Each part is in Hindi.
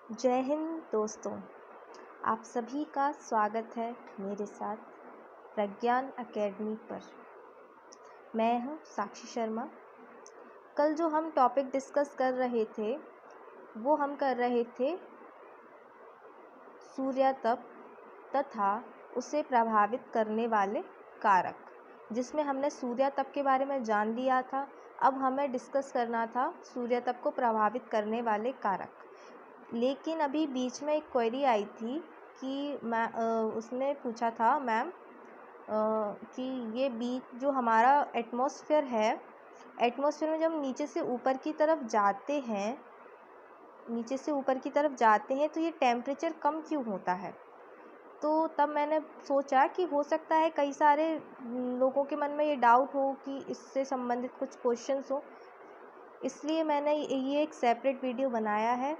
जय हिंद दोस्तों, आप सभी का स्वागत है मेरे साथ प्रज्ञान एकेडमी पर। मैं हूँ साक्षी शर्मा। कल जो हम टॉपिक डिस्कस कर रहे थे वो हम कर रहे थे सूर्यातप तथा उसे प्रभावित करने वाले कारक, जिसमें हमने सूर्यातप के बारे में जान लिया था। अब हमें डिस्कस करना था सूर्यातप को प्रभावित करने वाले कारक। लेकिन अभी बीच में एक क्वेरी आई थी कि उसने पूछा था मैम कि ये बीच जो हमारा एटमॉस्फेयर है, एटमॉस्फेयर में जब नीचे से ऊपर की तरफ जाते हैं तो ये टेम्परेचर कम क्यों होता है। तो तब मैंने सोचा कि हो सकता है कई सारे लोगों के मन में ये डाउट हो कि इससे संबंधित कुछ क्वेश्चंस हो, इसलिए मैंने ये एक सेपरेट वीडियो बनाया है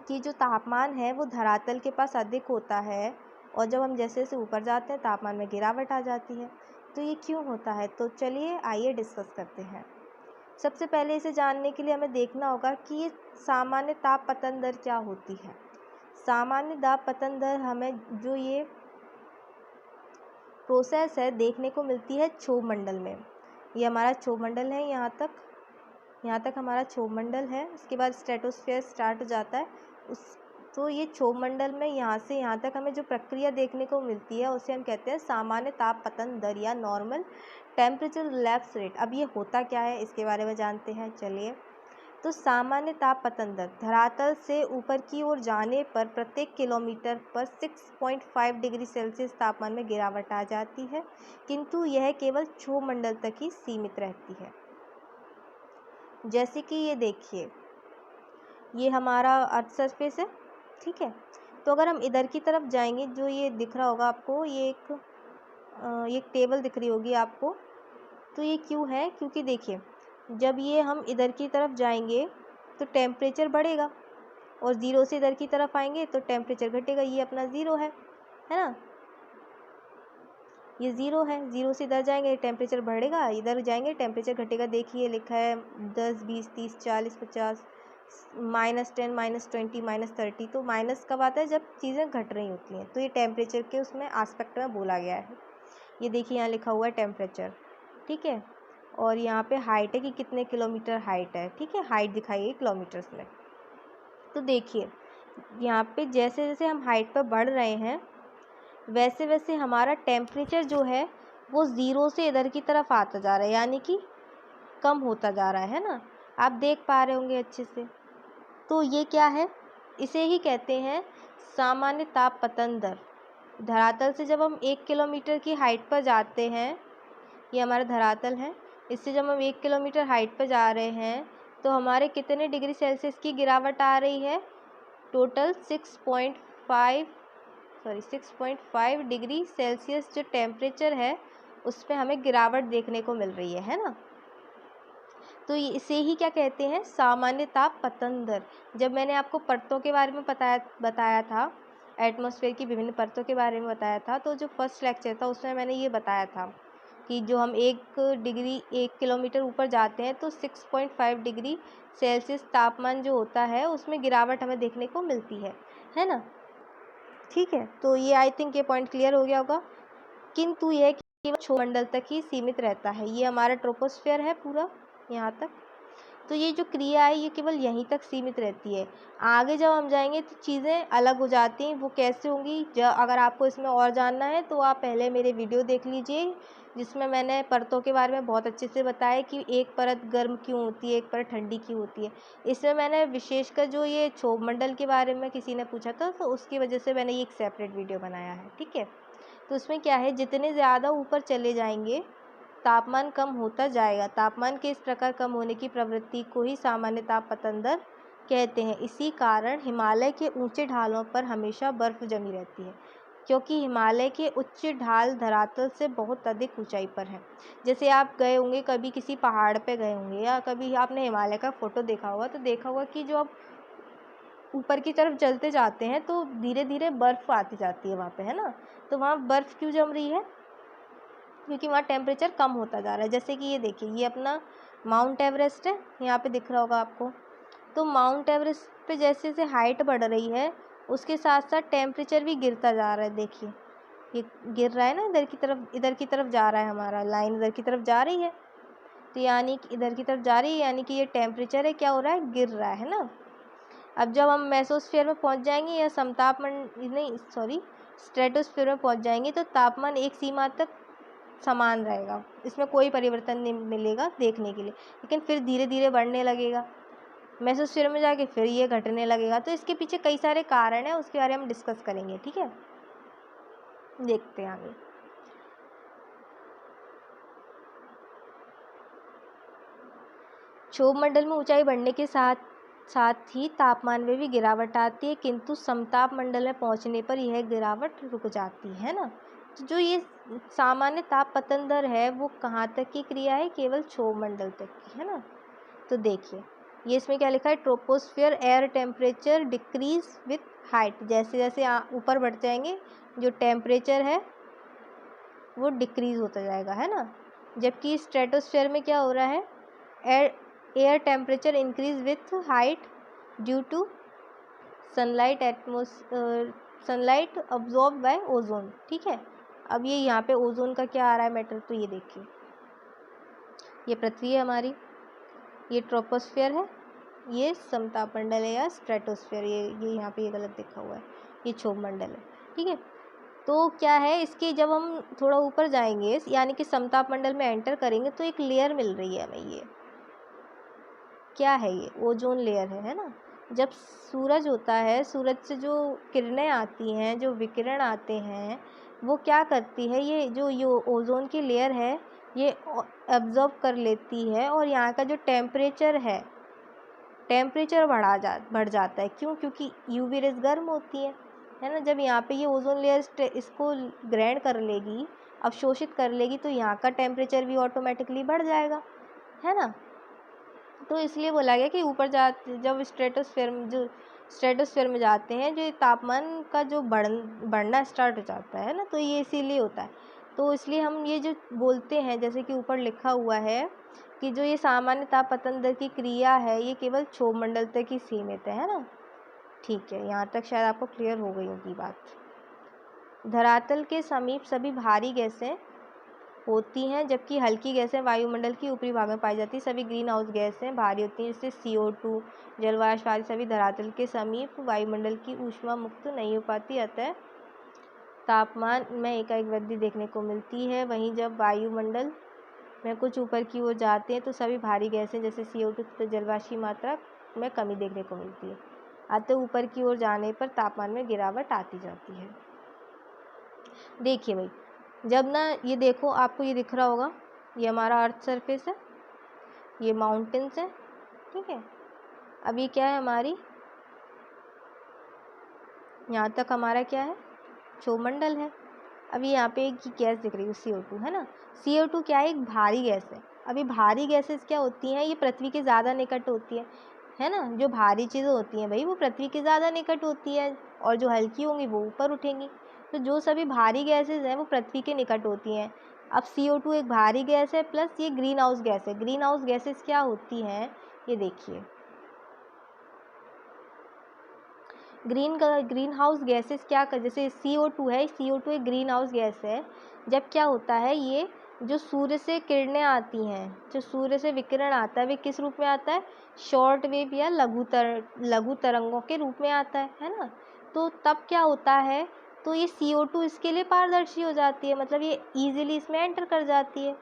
कि जो तापमान है वो धरातल के पास अधिक होता है और जब हम जैसे जैसे ऊपर जाते हैं तापमान में गिरावट आ जाती है। तो ये क्यों होता है, तो चलिए आइए डिस्कस करते हैं। सबसे पहले इसे जानने के लिए हमें देखना होगा कि ये सामान्य ताप पतन दर क्या होती है। सामान्य ताप पतन दर हमें जो ये प्रोसेस है देखने को मिलती है क्षोभ मंडल में। ये हमारा क्षोभ मंडल है, यहाँ तक हमारा क्षोभ मंडल है। इसके बाद स्ट्रेटोस्फेयर स्टार्ट हो जाता है तो ये क्षोभ मंडल में यहाँ से यहाँ तक हमें जो प्रक्रिया देखने को मिलती है उसे हम कहते हैं सामान्य ताप पतन दर या नॉर्मल टेम्परेचर रिलैप्स रेट। अब ये होता क्या है इसके बारे में जानते हैं, चलिए। तो सामान्य ताप पतन दर धरातल से ऊपर की ओर जाने पर प्रत्येक किलोमीटर पर 6.5 डिग्री सेल्सियस तापमान में गिरावट आ जाती है, किंतु यह केवल क्षोभ मंडल तक ही सीमित रहती है। जैसे कि ये देखिए, ये हमारा अर्थ सरफेस है, ठीक है। तो अगर हम इधर की तरफ जाएंगे, जो ये दिख रहा होगा आपको, ये एक टेबल दिख रही होगी आपको। तो ये क्यों है, क्योंकि देखिए जब ये हम इधर की तरफ जाएंगे तो टेम्परेचर बढ़ेगा और ज़ीरो से इधर की तरफ आएंगे तो टेम्परेचर घटेगा। ये अपना ज़ीरो है ना, ये ज़ीरो है। ज़ीरो से इधर जाएंगे टेम्परेचर बढ़ेगा, इधर जाएंगे टेम्परेचर घटेगा। देखिए लिखा है 10, 20, 30, 40, 50, -10, -20, -30। तो माइनस कब आता है, जब चीज़ें घट रही होती हैं। तो ये टेम्परेचर के उसमें आस्पेक्ट में बोला गया है। ये देखिए यहाँ लिखा हुआ है टेम्परेचर, ठीक है। और यहाँ पे हाइट है कि कितने किलोमीटर हाइट है, ठीक है। हाइट दिखाई है किलोमीटर्स में। तो देखिए यहाँ पे जैसे जैसे हम हाइट पर बढ़ रहे हैं वैसे वैसे हमारा टेम्परेचर जो है वो ज़ीरो से इधर की तरफ आता जा रहा है, यानी कि कम होता जा रहा है ना। आप देख पा रहे होंगे अच्छे से। तो ये क्या है, इसे ही कहते हैं सामान्य ताप पतन दर। धरातल से जब हम 1 किलोमीटर की हाइट पर जाते हैं, ये हमारा धरातल है, इससे जब हम 1 किलोमीटर हाइट पर जा रहे हैं तो हमारे कितने डिग्री सेल्सियस की गिरावट आ रही है, टोटल 6.5 डिग्री सेल्सियस जो टेम्परेचर है उस पर हमें गिरावट देखने को मिल रही है ना। तो इसे ही क्या कहते हैं, सामान्य ताप पतन दर। जब मैंने आपको परतों के बारे में बताया था, एटमॉस्फेयर की विभिन्न परतों के बारे में बताया था, तो जो फर्स्ट लेक्चर था उसमें मैंने ये बताया था कि जो हम 1 किलोमीटर ऊपर जाते हैं तो 6.5 डिग्री सेल्सियस तापमान जो होता है उसमें गिरावट हमें देखने को मिलती है ना, ठीक है। तो ये आई थिंक ये पॉइंट क्लियर हो गया होगा। किंतु यह केवल क्षोभमंडल तक ही सीमित रहता है। ये हमारा ट्रोपोस्फेयर है पूरा यहाँ तक। तो ये जो क्रिया है ये केवल यहीं तक सीमित रहती है। आगे जब हम जाएंगे तो चीज़ें अलग हो जाती हैं। वो कैसे होंगी, अगर आपको इसमें और जानना है तो आप पहले मेरे वीडियो देख लीजिए, जिसमें मैंने परतों के बारे में बहुत अच्छे से बताया कि एक परत गर्म क्यों होती है, एक परत ठंडी क्यों होती है। इसमें मैंने विशेषकर जो ये क्षोभ मंडल के बारे में किसी ने पूछा था तो उसकी वजह से मैंने ये एक सेपरेट वीडियो बनाया है, ठीक है। तो उसमें क्या है, जितने ज़्यादा ऊपर चले जाएंगे तापमान कम होता जाएगा। तापमान के इस प्रकार कम होने की प्रवृत्ति को ही सामान्य ताप पतन दर कहते हैं। इसी कारण हिमालय के ऊंचे ढालों पर हमेशा बर्फ़ जमी रहती है, क्योंकि हिमालय के उच्च ढाल धरातल से बहुत अधिक ऊंचाई पर हैं। जैसे आप गए होंगे कभी किसी पहाड़ पे गए होंगे या कभी आपने हिमालय का फ़ोटो देखा होगा, तो देखा होगा कि जो आप ऊपर की तरफ चलते जाते हैं तो धीरे धीरे बर्फ़ आती जाती है वहाँ पे, है ना। तो वहाँ बर्फ़ क्यों जम रही है, क्योंकि वहाँ टेम्परेचर कम होता जा रहा है। जैसे कि ये देखिए, ये अपना माउंट एवरेस्ट है, यहाँ पे दिख रहा होगा आपको। तो माउंट एवरेस्ट पे जैसे जैसे हाइट बढ़ रही है उसके साथ साथ टेम्परेचर भी गिरता जा रहा है। देखिए ये गिर रहा है ना, इधर की तरफ जा रहा है, हमारा लाइन इधर की तरफ जा रही है, तो यानी कि इधर की तरफ जा रही है, यानी कि ये टेम्परेचर है क्या हो रहा है, गिर रहा है ना। अब जब हम मेसोस्फीयर में पहुंच जाएंगे या स्ट्रेटोस्फीयर में पहुंच जाएंगे तो तापमान एक सीमा तक समान रहेगा, इसमें कोई परिवर्तन नहीं मिलेगा देखने के लिए, लेकिन फिर धीरे धीरे बढ़ने लगेगा। मेसोस्फीयर में जाके फिर ये घटने लगेगा। तो इसके पीछे कई सारे कारण हैं, उसके बारे में हम डिस्कस करेंगे। ठीक है, देखते हैं आगे। क्षोभ मंडल में ऊंचाई बढ़ने के साथ साथ ही तापमान में भी गिरावट आती है, किंतु समताप मंडल में पहुंचने पर यह गिरावट रुक जाती है ना। तो जो ये सामान्य ताप पतन दर है वो कहाँ तक की क्रिया है, केवल क्षोभ मंडल तक की, है ना। तो देखिए ये इसमें क्या लिखा है, troposphere air temperature decrease with height. जैसे जैसे ऊपर बढ़ जाएंगे जो टेम्परेचर है वो डिक्रीज होता जाएगा, है ना। जबकि स्ट्रेटोस्फियर में क्या हो रहा है, air temperature increase with height due to sunlight sunlight absorb by ozone. ठीक है, अब ये यहाँ पे ओजोन का क्या आ रहा है मैटर, तो ये देखिए ये पृथ्वी है हमारी, ये ट्रोपोस्फियर है, ये समताप मंडल है या स्ट्रेटोस्फियर, ये यहाँ पे ये गलत लिखा हुआ है, ये क्षोभ मंडल है। ठीक है, तो क्या है इसके जब हम थोड़ा ऊपर जाएंगे यानी कि समताप मंडल में एंटर करेंगे तो एक लेयर मिल रही है हमें, ये क्या है, ये ओजोन लेयर है ना। जब सूरज होता है, सूरज से जो किरणें आती हैं, जो विकिरण आते हैं, वो क्या करती है, ये ओजोन की लेयर है ये एब्जॉर्ब कर लेती है और यहाँ का जो टेम्परेचर है, टेम्परेचर बढ़ जाता है। क्यों, क्योंकि यूवी रेज गर्म होती है ना। जब यहाँ पे ये ओजोन लेयर इसको ग्रहण कर लेगी, अवशोषित कर लेगी, तो यहाँ का टेम्परेचर भी ऑटोमेटिकली बढ़ जाएगा, है ना। तो इसलिए बोला गया कि ऊपर जब स्ट्रेटोस्फीयर में जाते हैं जो तापमान का जो बढ़ना स्टार्ट हो जाता है ना, तो ये इसीलिए होता है। तो इसलिए हम ये जो बोलते हैं, जैसे कि ऊपर लिखा हुआ है कि जो ये सामान्य ताप पतन दर की क्रिया है ये केवल क्षोभ मंडल तक ही सीमित है ना। ठीक है, यहाँ तक शायद आपको क्लियर हो गई होगी बात। धरातल के समीप सभी भारी गैसें होती हैं, जबकि हल्की गैसें वायुमंडल की ऊपरी भाग में पाई जाती हैं। सभी ग्रीन हाउस गैसें भारी होती हैं, जैसे CO2, जलवाष्प आदि सभी धरातल के समीप वायुमंडल की ऊष्मा मुक्त नहीं हो पाती, अतः तापमान में एकाएक वृद्धि देखने को मिलती है। वहीं जब वायुमंडल में कुछ ऊपर की ओर जाते हैं तो सभी भारी गैसें जैसे CO2 तथा जलवाष्प की मात्रा में कमी देखने को मिलती है, अतः ऊपर की ओर जाने पर तापमान में गिरावट आती जाती है। देखिए भाई, जब ना ये देखो आपको ये दिख रहा होगा, ये हमारा अर्थ सरफेस है, ये माउंटेन्स है, ठीक है। अब ये क्या है हमारी, यहाँ तक हमारा क्या है, क्षोभ मंडल है। अभी यहाँ पे एक गैस दिख रही है CO2, है ना। CO2 क्या है, एक भारी गैस है। अभी भारी गैसेस क्या होती हैं, ये पृथ्वी के ज़्यादा निकट होती है ना। जो भारी चीज़ें होती हैं भाई वो पृथ्वी के ज़्यादा निकट होती है और जो हल्की होंगी वो ऊपर उठेंगी। तो जो सभी भारी गैसेज हैं वो पृथ्वी के निकट होती हैं। अब CO2 एक भारी गैस है, प्लस ये ग्रीन हाउस गैस है। ग्रीन हाउस गैसेज क्या होती हैं, ये देखिए, ग्रीन हाउस गैसेस क्या कर, जैसे CO2 है, CO2 एक ग्रीन हाउस गैस है। जब क्या होता है, ये जो सूर्य से किरणें आती हैं, जो सूर्य से विकिरण आता है, वे किस रूप में आता है, शॉर्ट वेव या लघु तरंगों के रूप में आता है ना। तो तब क्या होता है, तो ये CO2 इसके लिए पारदर्शी हो जाती है, मतलब ये ईजिली इसमें एंटर कर जाती है।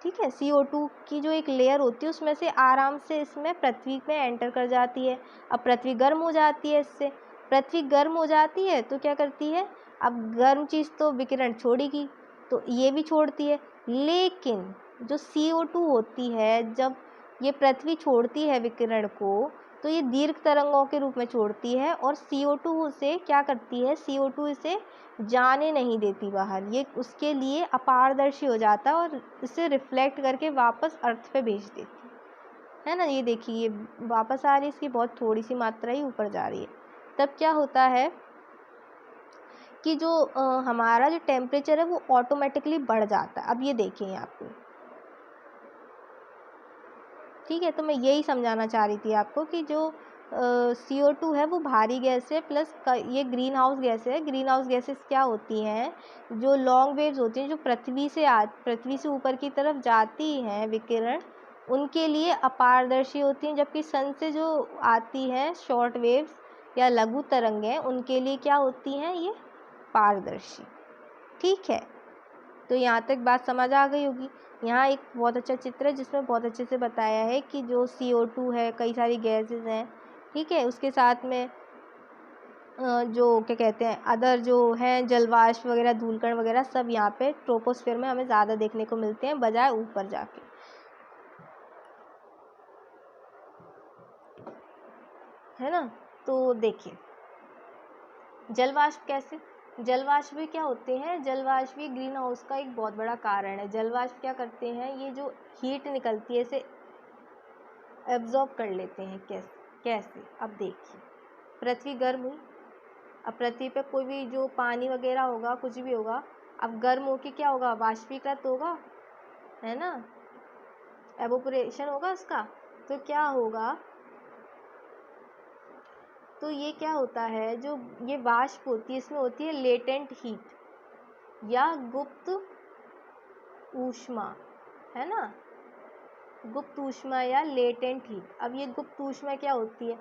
ठीक है, CO2 की जो एक लेयर होती है उसमें से आराम से इसमें पृथ्वी में एंटर कर जाती है। अब पृथ्वी गर्म हो जाती है, इससे पृथ्वी गर्म हो जाती है तो क्या करती है, अब गर्म चीज़ तो विकिरण छोड़ेगी, तो ये भी छोड़ती है। लेकिन जो CO2 होती है, जब ये पृथ्वी छोड़ती है विकिरण को, तो ये दीर्घ तरंगों के रूप में छोड़ती है और CO2 से क्या करती है, CO2 इसे जाने नहीं देती बाहर, ये उसके लिए अपारदर्शी हो जाता है और इसे रिफ्लेक्ट करके वापस अर्थ पे भेज देती है ना। ये देखिए ये वापस आ रही है, इसकी बहुत थोड़ी सी मात्रा ही ऊपर जा रही है। तब क्या होता है कि जो हमारा जो टेम्परेचर है वो ऑटोमेटिकली बढ़ जाता है। अब ये देखिए यहाँ पे, ठीक है, तो मैं यही समझाना चाह रही थी आपको कि जो CO2 है वो भारी गैस है, प्लस ये ग्रीन हाउस गैस है। ग्रीन हाउस गैसेस क्या होती हैं, जो लॉन्ग वेव्स होती हैं जो पृथ्वी से ऊपर की तरफ जाती हैं विकिरण, उनके लिए अपारदर्शी होती हैं, जबकि सन से जो आती हैं शॉर्ट वेव्स या लघु तरंगें, उनके लिए क्या होती हैं, ये पारदर्शी। ठीक है, तो यहाँ तक बात समझ आ गई होगी। यहाँ एक बहुत अच्छा चित्र है जिसमें बहुत अच्छे से बताया है कि जो CO2 है, कई सारी गैसेस हैं, ठीक है, उसके साथ में जो क्या कहते हैं अदर जो हैं जलवाष्प वगैरह, धूलकण वगैरह, सब यहाँ पे ट्रोपोस्फेयर में हमें ज़्यादा देखने को मिलते हैं बजाय ऊपर जाके, है ना। तो देखिए जलवाष्प कैसे, जलवाष्प भी क्या होते हैं, जलवाष्प भी ग्रीन हाउस का एक बहुत बड़ा कारण है। जलवाष्प क्या करते हैं, ये जो हीट निकलती है इसे एब्जॉर्ब कर लेते हैं। कैसे अब देखिए, पृथ्वी गर्म हुई, अब पृथ्वी पे कोई भी जो पानी वगैरह होगा, कुछ भी होगा, अब गर्म होके क्या होगा, वाष्पीकृत होगा, है ना, एवोपरेशन होगा उसका। तो क्या होगा, तो ये क्या होता है, जो ये वाष्प होती है इसमें होती है लेटेंट हीट या गुप्त ऊष्मा, है ना, गुप्त ऊष्मा या लेटेंट हीट। अब ये गुप्त ऊष्मा क्या होती है,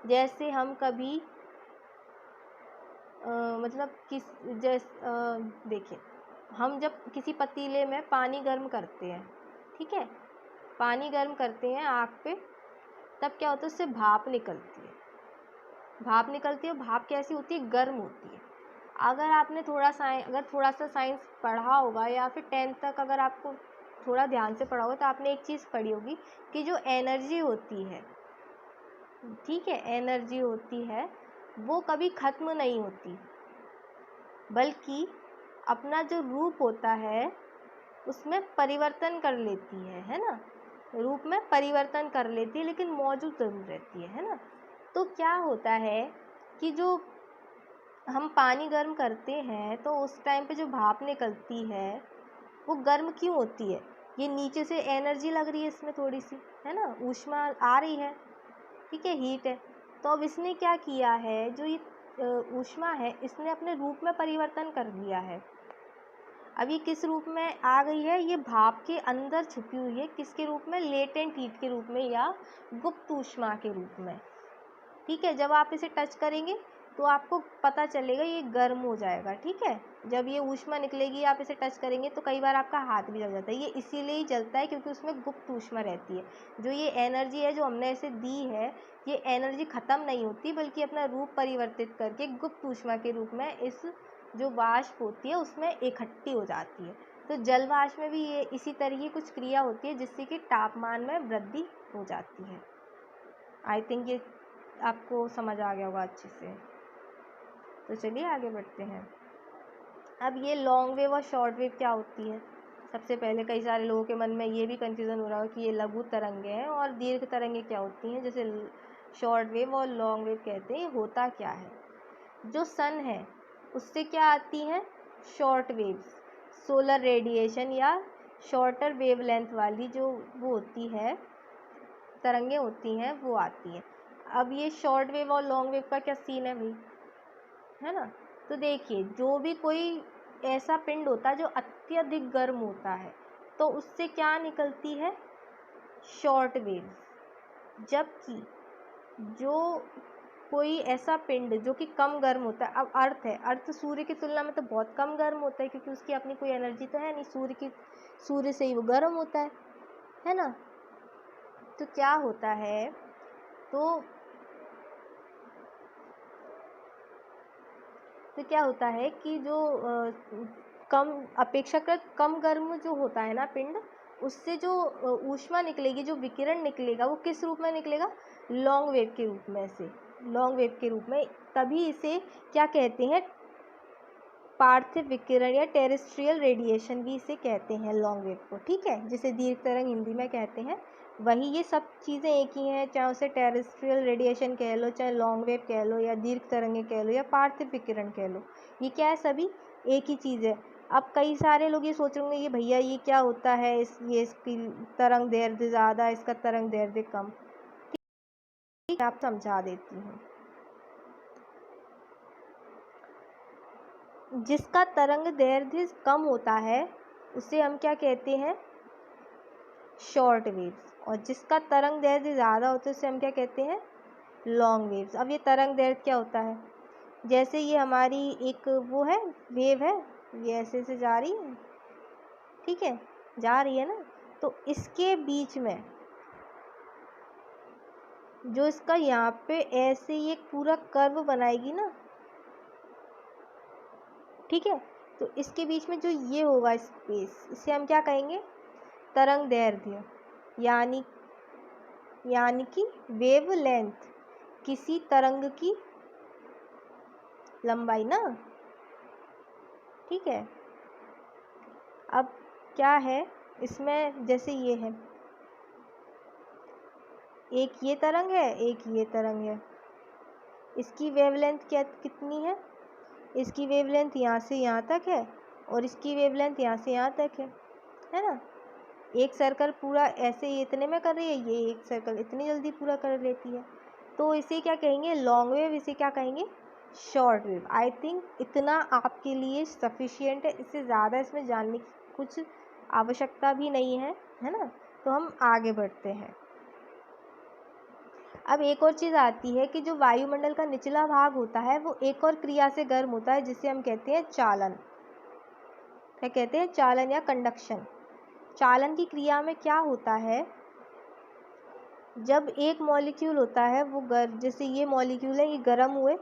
जैसे हम कभी मतलब देखिए, हम जब किसी पतीले में पानी गर्म करते हैं, ठीक है, पानी गर्म करते हैं आग पे, तब क्या होता है, उससे भाप निकलती है। भाप कैसी होती है, गर्म होती है। अगर आपने थोड़ा सा साइंस पढ़ा होगा या फिर 10th तक अगर आपको थोड़ा ध्यान से पढ़ा होगा, तो आपने एक चीज़ पढ़ी होगी कि जो एनर्जी होती है, ठीक है, एनर्जी होती है वो कभी ख़त्म नहीं होती, बल्कि अपना जो रूप होता है उसमें परिवर्तन कर लेती है ना, रूप में परिवर्तन कर लेती है, लेकिन मौजूद ज़रूर रहती है ना। तो क्या होता है कि जो हम पानी गर्म करते हैं तो उस टाइम पे जो भाप निकलती है वो गर्म क्यों होती है, ये नीचे से एनर्जी लग रही है इसमें थोड़ी सी, है ना, ऊष्मा आ रही है, ठीक है, हीट है। तो अब इसने क्या किया है, जो ये ऊष्मा है इसने अपने रूप में परिवर्तन कर लिया है। अब ये किस रूप में आ गई है, ये भाप के अंदर छुपी हुई है, किसके रूप में, लेटेंट हीट के रूप में या गुप्त ऊष्मा के रूप में, ठीक है। जब आप इसे टच करेंगे तो आपको पता चलेगा ये गर्म हो जाएगा, ठीक है। जब ये ऊष्मा निकलेगी, आप इसे टच करेंगे तो कई बार आपका हाथ भी जल जाता है, ये इसीलिए ही जलता है क्योंकि उसमें गुप्त ऊष्मा रहती है। जो ये एनर्जी है जो हमने इसे दी है, ये एनर्जी ख़त्म नहीं होती, बल्कि अपना रूप परिवर्तित करके गुप्त ऊष्मा के रूप में इस जो वाष्प होती है उसमें इकट्ठी हो जाती है। तो जल वाष्प में भी ये इसी तरह की कुछ क्रिया होती है जिससे कि तापमान में वृद्धि हो जाती है। आई थिंक ये आपको समझ आ गया होगा अच्छे से। तो चलिए आगे बढ़ते हैं। अब ये लॉन्ग वेव और शॉर्ट वेव क्या होती है, सबसे पहले कई सारे लोगों के मन में ये भी कन्फ्यूज़न हो रहा है कि ये लघु तरंगें हैं और दीर्घ तरंगें क्या होती हैं, जैसे शॉर्ट वेव और लॉन्ग वेव कहते हैं। होता क्या है, जो सन है उससे क्या आती हैं, शॉर्ट वेव्स, सोलर रेडिएशन या शॉर्टर वेवलेंथ वाली जो वो होती है तरंगें होती हैं वो आती हैं। अब ये शॉर्ट वेव और लॉन्ग वेव का क्या सीन है भाई, है ना। तो देखिए, जो भी कोई ऐसा पिंड होता है जो अत्यधिक गर्म होता है तो उससे क्या निकलती है, शॉर्ट वेव्स। जबकि जो कोई ऐसा पिंड जो कि कम गर्म होता है, अब अर्थ है, अर्थ सूर्य की तुलना में तो बहुत कम गर्म होता है क्योंकि उसकी अपनी कोई एनर्जी तो है नहीं, सूर्य से ही वो गर्म होता है ना। तो क्या होता है, तो क्या होता है कि जो कम अपेक्षाकृत कम गर्म जो होता है ना पिंड, उससे जो ऊष्मा निकलेगी, जो विकिरण निकलेगा, वो किस रूप में निकलेगा, लॉन्ग वेव के रूप में से, लॉन्ग वेव के रूप में। तभी इसे क्या कहते हैं, पार्थिव विकिरण या टेरेस्ट्रियल रेडिएशन भी इसे कहते हैं लॉन्ग वेव को, ठीक है, जिसे दीर्घ तरंग हिंदी में कहते हैं। वही ये सब चीज़ें एक ही हैं, चाहे उसे टेरेस्ट्रियल रेडिएशन कह लो, चाहे लॉन्ग वेव कह लो, या दीर्घ तरंगें कह लो, या पार्थिव विकिरण कह लो, ये क्या है, सभी एक ही चीज़ है। अब कई सारे लोग ये सोच रहे होंगे ये भैया ये क्या होता है, इसकी तरंग दैर्ध्य ज़्यादा, इसका तरंग दैर्ध्य कम। ठीक है, आप समझा देती हूँ। जिसका तरंग दैर्ध्य कम होता है उसे हम क्या कहते हैं, शॉर्ट वेव्स, और जिसका तरंग दैर्ध्य ज़्यादा होता है उसे हम क्या कहते हैं, लॉन्ग वेव्स। अब ये तरंग दैर्ध्य क्या होता है, जैसे ये हमारी एक वो है, वेव है, ये ऐसे से जा रही है, ठीक है, जा रही है ना, तो इसके बीच में जो इसका यहाँ पे ऐसे ही एक पूरा कर्व बनाएगी ना, ठीक है, तो इसके बीच में जो ये होगा स्पेस, इसे हम क्या कहेंगे, तरंग दैर्ध्य, यानी कि वेव लेंथ, किसी तरंग की लंबाई ना, ठीक है। अब क्या है इसमें, जैसे ये है, एक ये तरंग है, एक ये तरंग है, इसकी वेवलेंथ क्या कितनी है, इसकी वेवलेंथ यहाँ से यहाँ तक है और इसकी वेवलेंथ यहाँ से यहाँ तक है ना। एक सर्कल पूरा ऐसे ही इतने में कर रही है, ये एक सर्कल इतनी जल्दी पूरा कर लेती है, तो इसे क्या कहेंगे, लॉन्ग वेव, इसे क्या कहेंगे, शॉर्ट वेव। आई थिंक इतना आपके लिए सफिशिएंट है, इससे ज़्यादा इसमें जानने की कुछ आवश्यकता भी नहीं है, है ना। तो हम आगे बढ़ते हैं। अब एक और चीज़ आती है कि जो वायुमंडल का निचला भाग होता है वो एक और क्रिया से गर्म होता है, जिसे हम कहते हैं चालन। क्या कहते हैं, चालन या कंडक्शन। चालन की क्रिया में क्या होता है, जब एक मॉलिक्यूल होता है वो जैसे ये मॉलिक्यूल है, ये गर्म हुए,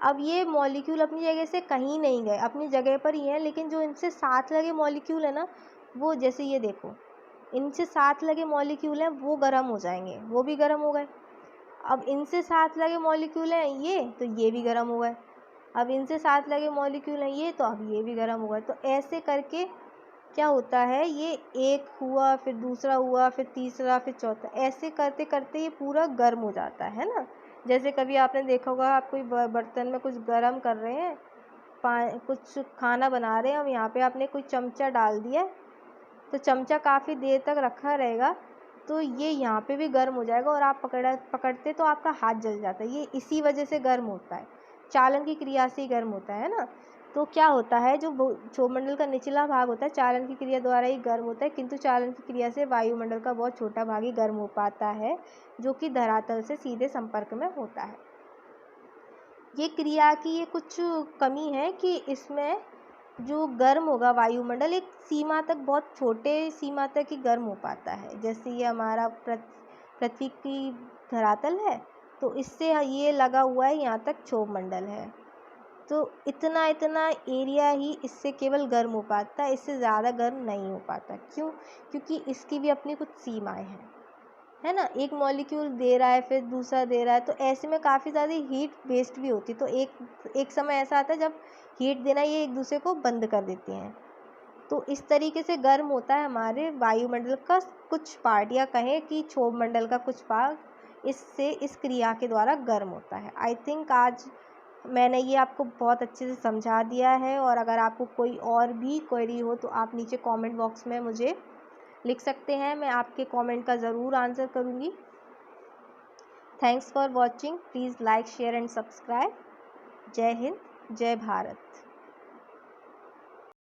अब ये मॉलिक्यूल अपनी जगह से कहीं नहीं गए, अपनी जगह पर ही हैं, लेकिन जो इनसे साथ लगे मॉलिक्यूल है ना, वो जैसे ये देखो, इनसे साथ लगे मॉलिक्यूल हैं वो गर्म हो जाएंगे, वो भी गर्म हो गए। अब इनसे साथ लगे मॉलिक्यूल हैं ये, तो ये भी गर्म हो गए। अब इनसे साथ लगे मॉलिक्यूल हैं ये, तो अब ये भी गर्म हो गए। तो ऐसे करके क्या होता है, ये एक हुआ, फिर दूसरा हुआ, फिर तीसरा, फिर चौथा, ऐसे करते करते ये पूरा गर्म हो जाता है ना। जैसे कभी आपने देखा होगा, आप कोई बर्तन में कुछ गर्म कर रहे हैं, कुछ खाना बना रहे हैं, अब यहाँ पे आपने कोई चमचा डाल दिया, तो चमचा काफ़ी देर तक रखा रहेगा, तो ये यहाँ पे भी गर्म हो जाएगा और आप पकड़ते तो आपका हाथ जल जाता है। ये इसी वजह से गर्म होता है, चालन की क्रिया से ही गर्म होता है ना। तो क्या होता है, जो क्षोभमंडल का निचला भाग होता है चालन की क्रिया द्वारा ही गर्म होता है, किंतु चालन की क्रिया से वायुमंडल का बहुत छोटा भाग ही गर्म हो पाता है, जो कि धरातल से सीधे संपर्क में होता है। ये क्रिया की ये कुछ कमी है कि इसमें जो गर्म होगा वायुमंडल एक सीमा तक, बहुत छोटे सीमा तक ही गर्म हो पाता है। जैसे ये हमारा पृथ्वी की धरातल है, तो इससे ये लगा हुआ है, यहाँ तक क्षोभमंडल है, तो इतना एरिया ही इससे केवल गर्म हो पाता है, इससे ज़्यादा गर्म नहीं हो पाता। क्यों, क्योंकि इसकी भी अपनी कुछ सीमाएं हैं, है ना। एक मॉलिक्यूल दे रहा है, फिर दूसरा दे रहा है, तो ऐसे में काफ़ी ज़्यादा हीट वेस्ट भी होती है। तो एक समय ऐसा आता है जब हीट देना ये एक दूसरे को बंद कर देते हैं। तो इस तरीके से गर्म होता है हमारे वायुमंडल का कुछ पार्ट, या कहें कि क्षोभमंडल का कुछ भाग, इससे इस क्रिया के द्वारा गर्म होता है। आई थिंक आज मैंने ये आपको बहुत अच्छे से समझा दिया है, और अगर आपको कोई और भी क्वेरी हो तो आप नीचे कमेंट बॉक्स में मुझे लिख सकते हैं, मैं आपके कमेंट का ज़रूर आंसर करूँगी। Thanks for watching, please like, share and subscribe. जय हिंद, जय भारत।